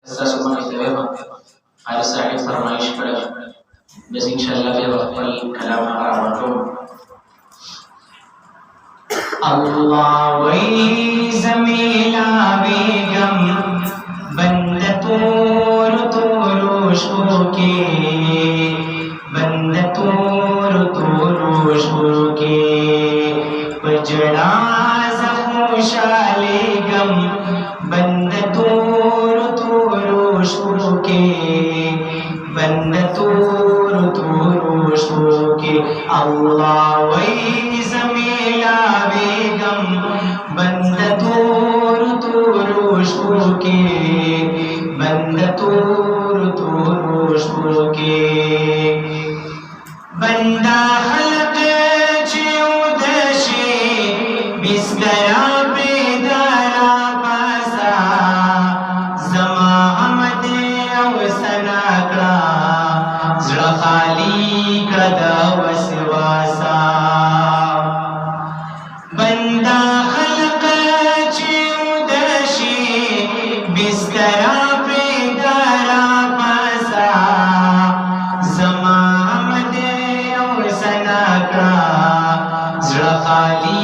سمجھ دے ہر صاحب فرمائش کړه بس ان شاء الله به خپل کلام راوړو. اللہ وی زمیلا بیگم بند تور توروشو کے بند توروشو کے پجڑا زخوشالی گم بند توروشو کے بند توروشو کے اللہ وی زمیلا بیگم بند توروشو کے بند توروشو کے بندہ خلق چیو دشی بسترا بیدارا پاسا زما حمد او سناکڑا زڑا خالی کدا وسواسا بندہ خلق چیو دشی بسترا بیدارا پاسا زما حمد او سناکڑا زڑا خالی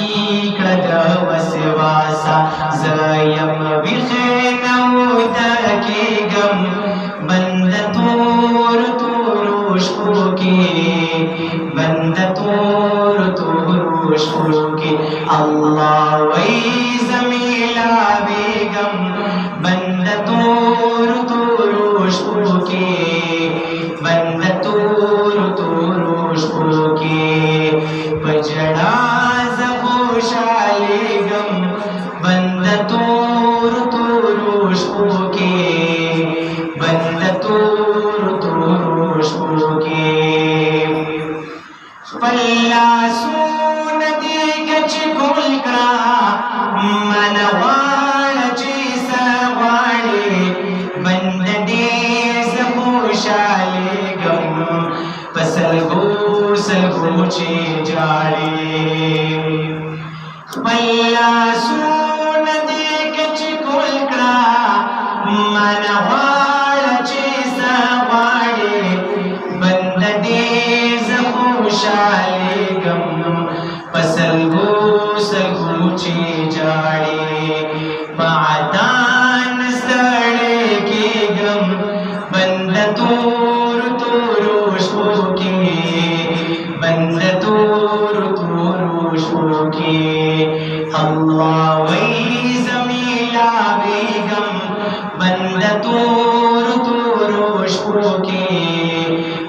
کدا وسواسا زیم بخینو دکی گم بند توروشو کے بند توروشو کے اللہ وی زمیلا بیگم بند توروشو کے بند توروشو کے پجڑا زخوشالی گم بند توروشو کے بند توروشو کے پلا سون دی گچ گل کرا منوار چیسا واڑے بند دیز خوشالے گم پسلگو سلگو چی جاڑے پلا سون دی گچ گل کرا منوار چیسا واڑے بند دیز خوشالے گم پسلگو سلگو چی جاڑے معدان سڑے کے گم بند توروشو کے بند توروشو کے اللہ وی زمیلا بیگم بند توروشو کے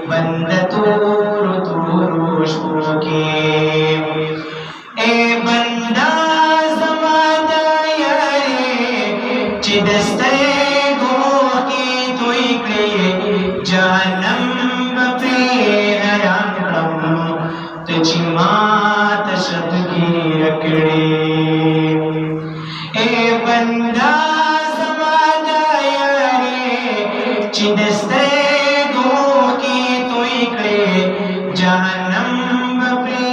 بند توروشو کے اے بندہ زمانہ یارے چی دستے گو کی توی کڑے جانم بپی حرام کرم تجی مات شب کی رکڑے اے بندہ زمانہ یارے چی دستے گو کی توی کڑے جانم بپی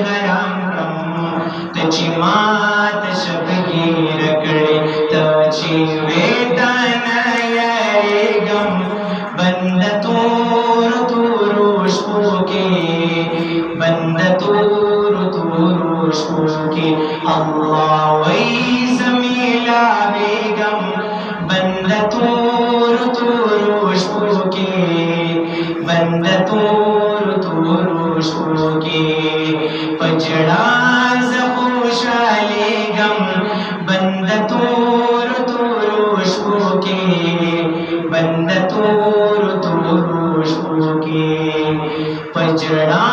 حرام کرم تجی مات شب کی رکڑے تجی ویدان یارے گم بند توروشو کے بند توروشو کے اللہ وی زمیلا بیگم بند توروشو کے بند توروشو کے پجڑا زخوشالی گم بند توروشو کے بند توروشو کے پجڑا